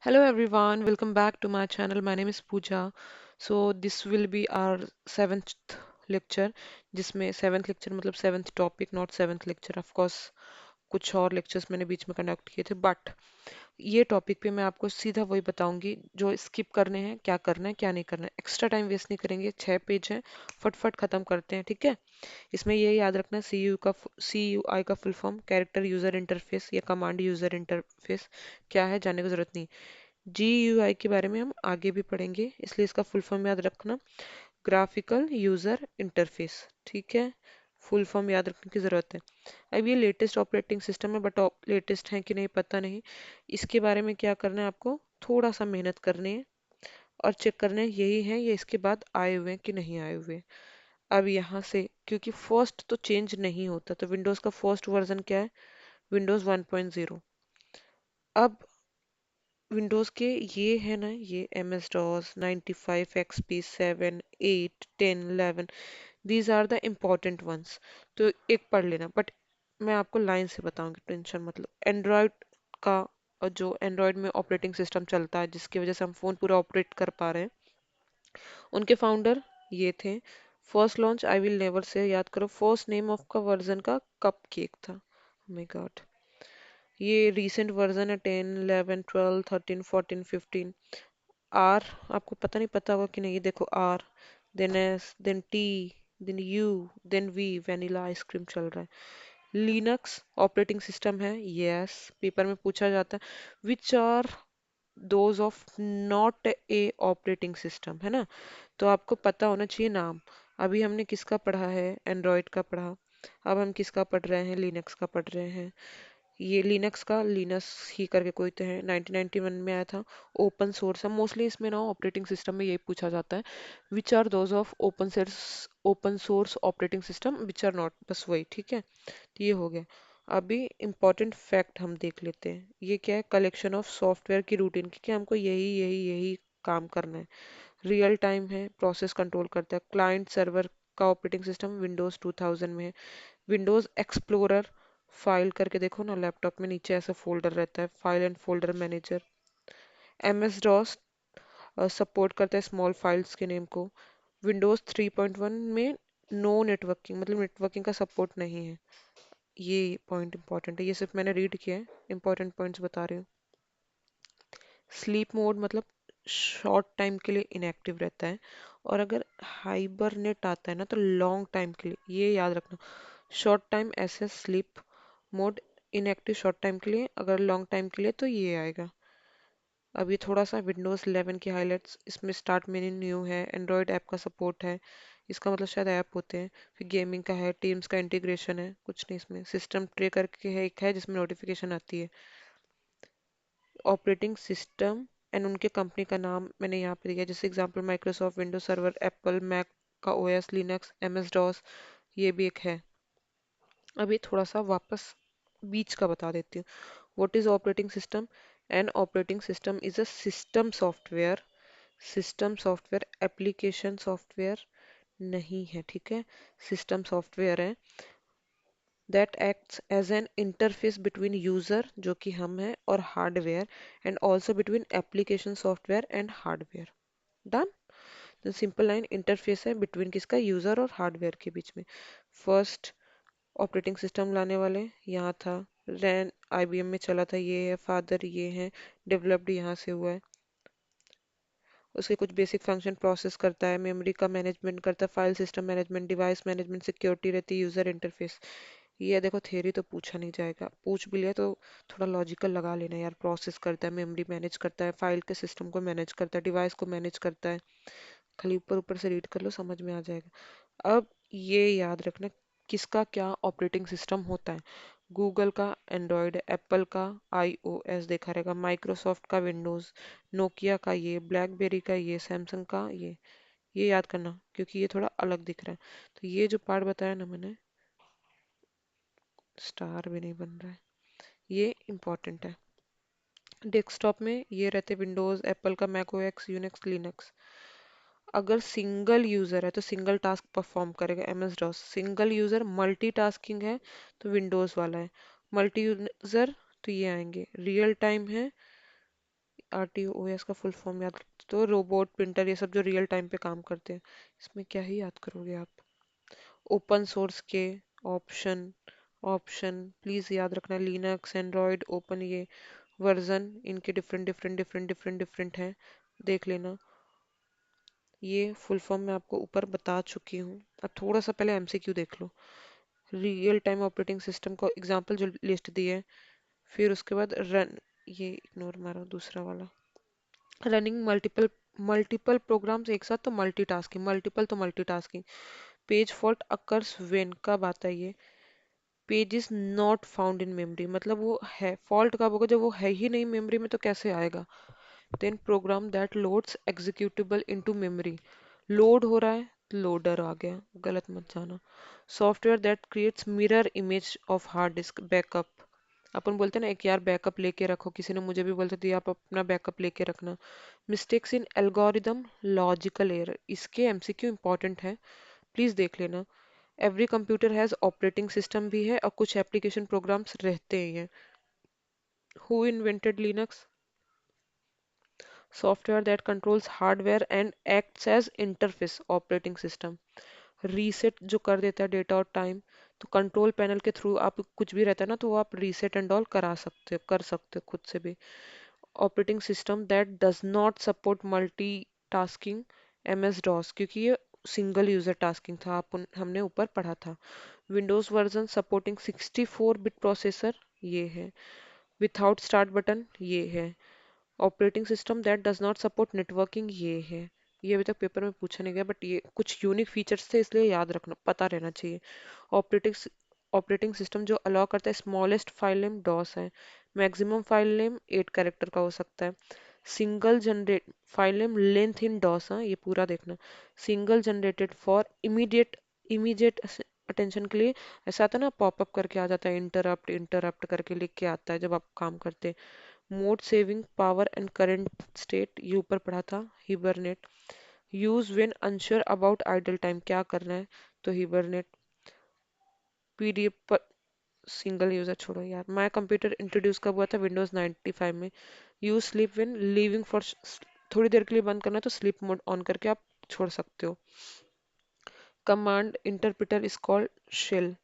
Hello everyone, welcome back to my channel. My name is Pooja. So this will be our seventh lecture, जिसमें seventh lecture मतलब seventh topic, not seventh lecture. Of course, कुछ और lectures मैंने बीच में conduct किए थे, but ये topic पे मैं आपको सीधा वही बताऊंगी जो स्किप करने हैं, क्या करना है, क्या नहीं करना है। एक्स्ट्रा टाइम वेस्ट नहीं करेंगे, 6 पेज हैं, फटफट खत्म करते हैं, ठीक है। इसमें ये याद रखना सी यू आई का full form character user interface या कमांड यूजर इंटरफेस क्या है जानने की जरूरत नहीं। GUI के बारे में हम आगे भी पढ़ेंगे, इसलिए इसका फुल फॉर्म याद रखना, ग्राफिकल यूजर इंटरफेस, ठीक है। फुल फॉर्म याद रखने की ज़रूरत है। अब ये लेटेस्ट ऑपरेटिंग सिस्टम है, बट लेटेस्ट है कि नहीं पता नहीं। इसके बारे में क्या करना है आपको, थोड़ा सा मेहनत करनी है और चेक करना है यही है या इसके बाद आए हुए हैं कि नहीं आए हुए। अब यहाँ से क्योंकि फर्स्ट तो चेंज नहीं होता, तो विंडोज़ का फर्स्ट वर्जन क्या है, विंडोज़ 1.0। अब विंडोज़ के ये है ना, ये MS DOS 95 XP 7 8 10 11, these are the important ones. तो एक पढ़ लेना, बट मैं आपको लाइन से बताऊंगी, टेंशन मतलब। एंड्रॉयड का, और जो एंड्रॉयड में ऑपरेटिंग सिस्टम चलता है जिसकी वजह से हम फ़ोन पूरा ऑपरेट कर पा रहे हैं, उनके फाउंडर ये थे। First launch I will never say याद करो, फर्स्ट नेम ऑफ का वर्जन का कप केक था। माय गॉड, ये रीसेंट वर्जन है, 10 11 12 13 14 15। आर, आपको पता नहीं पता होगा कि नहीं, ये देखो R, then S, then T, then U, then V, vanilla ice cream चल रहा है। लिनक्स ऑपरेटिंग सिस्टम है, यस, पेपर में पूछा जाता है। Which are those of not a operating system, है ना। तो आपको पता होना चाहिए नाम। अभी हमने किसका पढ़ा है, एंड्रॉयड का पढ़ा। अब हम किसका पढ़ रहे हैं, लिनक्स का पढ़ रहे हैं। ये लिनक्स का, लिनक्स ही करके कोई तो है, 1991 में आया था। ओपन सोर्स है मोस्टली, इसमें ना ऑपरेटिंग सिस्टम में यही पूछा जाता है, which are those of open source operating system which are not, बस वही, ठीक है। तो ये हो गया। अभी इम्पोर्टेंट फैक्ट हम देख लेते हैं, ये क्या है, कलेक्शन ऑफ सॉफ्टवेयर की रूटीन की, कि हमको यही यही यही काम करना है। रियल टाइम है, प्रोसेस कंट्रोल करता है। क्लाइंट सर्वर का ऑपरेटिंग सिस्टम विंडोज 2000 में है। विंडोज एक्सप्लोरर, फाइल करके देखो ना लैपटॉप में, नीचे ऐसा फोल्डर रहता है, file and folder manager. MS DOS support करता है स्मॉल फाइल्स के नेम को। विंडोज 3.1 में नो नेटवर्किंग, मतलब नेटवर्किंग का सपोर्ट नहीं है। ये पॉइंट इंपॉर्टेंट है, ये सिर्फ मैंने रीड किया है, इंपॉर्टेंट पॉइंट्स बता रही हूँ। स्लीप मोड मतलब शॉर्ट टाइम के लिए इनएक्टिव रहता है, और अगर हाइबरनेट आता है ना तो लॉन्ग टाइम के लिए, ये याद रखना। शॉर्ट टाइम ऐसे sleep mode, inactive short time के लिए, अगर लॉन्ग टाइम के लिए तो ये आएगा। अब ये थोड़ा सा विंडोज़ 11 की हाइलाइट्स, इसमें स्टार्ट मेन्यू न्यू है, एंड्रॉयड ऐप का सपोर्ट है, इसका मतलब शायद ऐप होते हैं। फिर गेमिंग का है, टीम्स का इंटीग्रेशन है, कुछ नहीं इसमें। सिस्टम ट्रे करके है, एक है जिसमें नोटिफिकेशन आती है। ऑपरेटिंग सिस्टम एंड उनके कंपनी का नाम मैंने यहाँ पे दिया, जैसे example Microsoft Windows server, Apple Mac का ओएस, लिनक्स, MS डॉस, ये भी एक है। अभी थोड़ा सा वापस बीच का बता देती हूँ। What is operating system? An operating system is a system software, system software, application software नहीं है, ठीक है। सिस्टम सॉफ्टवेयर है that acts as an interface between user, जो कि हम हैं, और hardware, and also between application software and hardware. Done. तो सिंपल लाइन इंटरफेस है बिटवीन किसका, यूजर और हार्डवेयर के बीच में। फर्स्ट ऑपरेटिंग सिस्टम लाने वाले यहाँ था, रैन IBM में चला था, ये है फादर, ये है डेवलप्ड यहाँ से हुआ है। उसके कुछ बेसिक फंक्शन प्रोसेस करता है, मेमोरी का मैनेजमेंट करता है, file system management, device management, security रहती है, यूजर इंटरफेस। ये देखो थ्योरी तो पूछा नहीं जाएगा, पूछ भी लिया तो थोड़ा लॉजिकल लगा लेना यार। प्रोसेस करता है, मेमोरी मैनेज करता है, फाइल के सिस्टम को मैनेज करता है, डिवाइस को मैनेज करता है। खाली ऊपर ऊपर से रीड कर लो, समझ में आ जाएगा। अब ये याद रखना किसका क्या ऑपरेटिंग सिस्टम होता है। गूगल का एंड्रॉयड, एप्पल का iOS देखा रहेगा, माइक्रोसॉफ्ट का विंडोज़, नोकिया का ये, ब्लैकबेरी का ये, सैमसंग का ये याद करना क्योंकि ये थोड़ा अलग दिख रहा है। तो ये जो पार्ट बताया ना मैंने, स्टार भी नहीं बन रहा है, ये इम्पोर्टेंट है। डेस्कटॉप में ये रहते विंडोज़, एप्पल का मैक OS, यूनिक्स, लिनक्स। अगर सिंगल यूजर है तो सिंगल टास्क परफॉर्म करेगा, MS DOS। Single user multitasking है तो विंडोज वाला है। मल्टी यूजर तो ये आएंगे। रियल टाइम है, RTOS का फुल फॉर्म याद, तो रोबोट प्रिंटर, ये सब जो रियल टाइम पे काम करते हैं। इसमें क्या ही याद करोगे आप। ओपन सोर्स के ऑप्शन, ऑप्शन प्लीज याद रखना, लिनक्स एंड्रॉयड ओपन, ये वर्जन इनके different different different different different हैं, देख लेना। ये फुल फॉर्म मैं आपको ऊपर बता चुकी हूँ। अब थोड़ा सा पहले एमसीक्यू देख लो। रियल टाइम ऑपरेटिंग सिस्टम को एग्जांपल जो लिस्ट दी है, फिर उसके बाद रन, ये इग्नोर मारो, दूसरा वाला रनिंग मल्टीपल मल्टीपल प्रोग्राम्स एक साथ, तो मल्टीटास्किंग, मल्टीपल तो multitasking. Page fault occurs when, कब आता है ये, page is not found in memory, मतलब वो है फॉल्ट कब होगा, जब वो है ही नहीं मेमोरी में तो कैसे आएगा। Then program that loads executable into memory, load हो रहा है, लोडर आ गया, गलत मत जाना। Software that creates mirror image of hard disk, backup, अपन बोलते हैं ना एक यार बैकअप लेके रखो, किसी ने मुझे भी बोलते थे आप अपना बैकअप लेके रखना। Mistakes in algorithm, logical error, इसके एमसीक्यू इंपॉर्टेंट है, प्लीज देख लेना। Every computer has operating system भी है और कुछ एप्लीकेशन प्रोग्राम्स रहते हैं। Who invented Linux, software that controls hardware and acts as interface, operating system. Reset जो कर देता है डेटा और टाइम, तो कंट्रोल पैनल के थ्रू आप कुछ भी रहता है ना, तो वो आप रीसेट एंड ऑल करा सकते हो, कर सकते हो खुद से भी। Operating system that does not support multi tasking, MS DOS, क्योंकि ये सिंगल यूजर टास्किंग था, हमने ऊपर पढ़ा था। Windows version supporting 64 bit processor, ये है। विथआउट स्टार्ट बटन, ये है। Operating system that does not support networking, ये है। ये अभी तक पेपर में पूछा नहीं गया, बट ये कुछ यूनिक फीचर्स थे, इसलिए याद रखना, पता रहना चाहिए। ऑपरेटिंग ऑपरेटिंग सिस्टम जो अलाउ करता है स्मॉलेस्ट फाइल नेम, डॉस है। मैक्सिमम फाइल नेम 8 कैरेक्टर का हो सकता है। Single generate file name length in DOS, हाँ ये पूरा देखना। Single generated for immediate, immediate attention के लिए, ऐसा आता है ना पॉपअप करके आ जाता है, इंटरप्ट इंटरप्ट करके लिख के आता है जब आप काम करते हैं। Mode saving power and current state, ये ऊपर पढ़ा था। Hibernate, use when unsure about idle time, क्या करना है, तो हिबरनेट। पीडीएफ पर, सिंगल यूजर छोड़ो यार। माय कंप्यूटर इंट्रोड्यूस कब हुआ था, विंडोज 95 में। Use sleep when leaving for, थोड़ी देर के लिए बंद करना है तो स्लीप मोड ऑन करके आप छोड़ सकते हो। Command interpreter is called shell.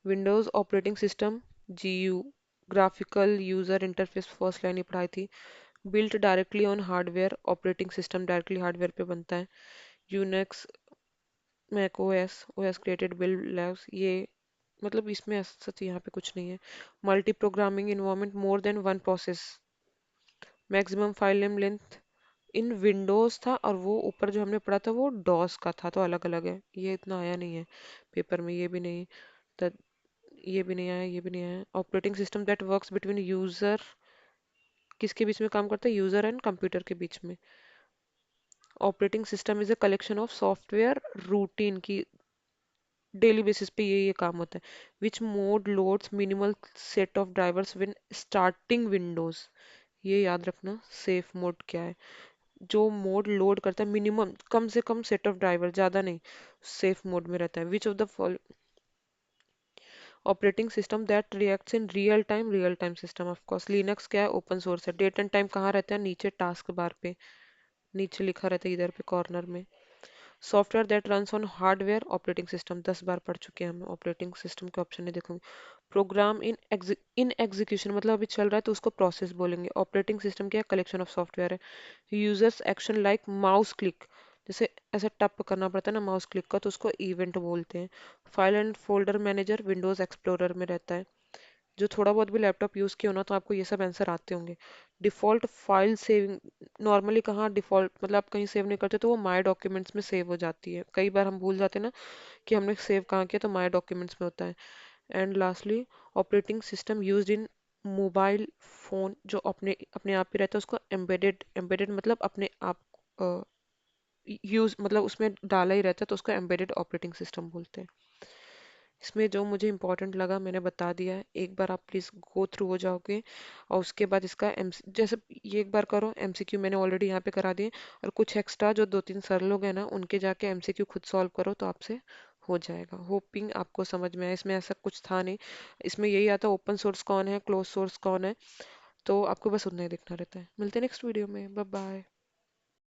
Windows operating system, GU, graphical user interface, first line ही पढ़ाई थी। Built directly on hardware, operating system directly hardware पे बनता है। Unix, Mac OS, OS created Bell labs, ये मतलब इसमें ऐसा सच यहाँ पे कुछ नहीं है। Multi programming environment, more than one process. Maximum file name length इन विंडोज था, और वो ऊपर जो हमने पढ़ा था वो डॉस का था, तो अलग अलग है, ये इतना आया नहीं है पेपर में, ये भी नहीं, तो ये भी नहीं आया, ये भी नहीं आया। Operating system that works between user, किसके बीच में काम करता है, यूजर एंड कंप्यूटर के बीच में। Operating system is a collection of software routine की, डेली बेसिस पे ये काम होता है। Which mode loads minimal set of drivers when starting Windows, ये याद रखना। सेफ मोड क्या है, जो मोड लोड करता है मिनिमम, कम से कम सेट ऑफ ड्राइवर, ज्यादा नहीं, सेफ मोड में रहता है। Which of the operating system that reacts in real time system, of course Linux क्या है, ओपन सोर्स है। डेट एंड टाइम कहाँ रहता है, नीचे टास्क बार पे, नीचे लिखा रहता है इधर पे कॉर्नर में। Software that runs on hardware, operating system, 10 बार पढ़ चुके हैं हम, ऑपरेटिंग सिस्टम के ऑप्शन नहीं देखोगे। प्रोग्राम इन एग्जीक्यूशन, मतलब अभी चल रहा है तो उसको प्रोसेस बोलेंगे। ऑपरेटिंग सिस्टम क्या है, कलेक्शन ऑफ सॉफ्टवेयर है। Users action like mouse click, जैसे ऐसे टप करना पड़ता है ना माउस क्लिक का, तो उसको इवेंट बोलते हैं। File and folder manager Windows explorer में रहता है। जो थोड़ा बहुत भी लैपटॉप यूज़ किया हो ना, तो आपको ये सब आंसर आते होंगे। डिफ़ॉल्ट फाइल सेविंग, नॉर्मली कहाँ डिफ़ॉल्ट, मतलब आप कहीं सेव नहीं करते तो वो माई डॉक्यूमेंट्स में सेव हो जाती है, कई बार हम भूल जाते हैं ना कि हमने सेव कहाँ किया, तो माई डॉक्यूमेंट्स में होता है। And lastly, operating system used in mobile phone, जो अपने अपने आप ही रहता है, उसको एम्बेडेड, एम्बेडेड मतलब अपने आप यूज़, मतलब उसमें डाला ही रहता है, तो उसको एम्बेडेड ऑपरेटिंग सिस्टम बोलते हैं। इसमें जो मुझे इम्पोर्टेंट लगा मैंने बता दिया है, एक बार आप प्लीज़ गो थ्रू हो जाओगे, और उसके बाद इसका एम जैसे ये एक बार करो, MCQ मैंने ऑलरेडी यहाँ पे करा दिए, और कुछ एक्स्ट्रा जो 2-3 सर लोग हैं ना, उनके जाके MCQ खुद सॉल्व करो तो आपसे हो जाएगा। होपिंग आपको समझ में आया, इसमें ऐसा कुछ था नहीं। इसमें यही आता ओपन सोर्स कौन है, क्लोज सोर्स कौन है, तो आपको बस उतना ही देखना रहता है। मिलते हैं नेक्स्ट वीडियो में। Bye bye.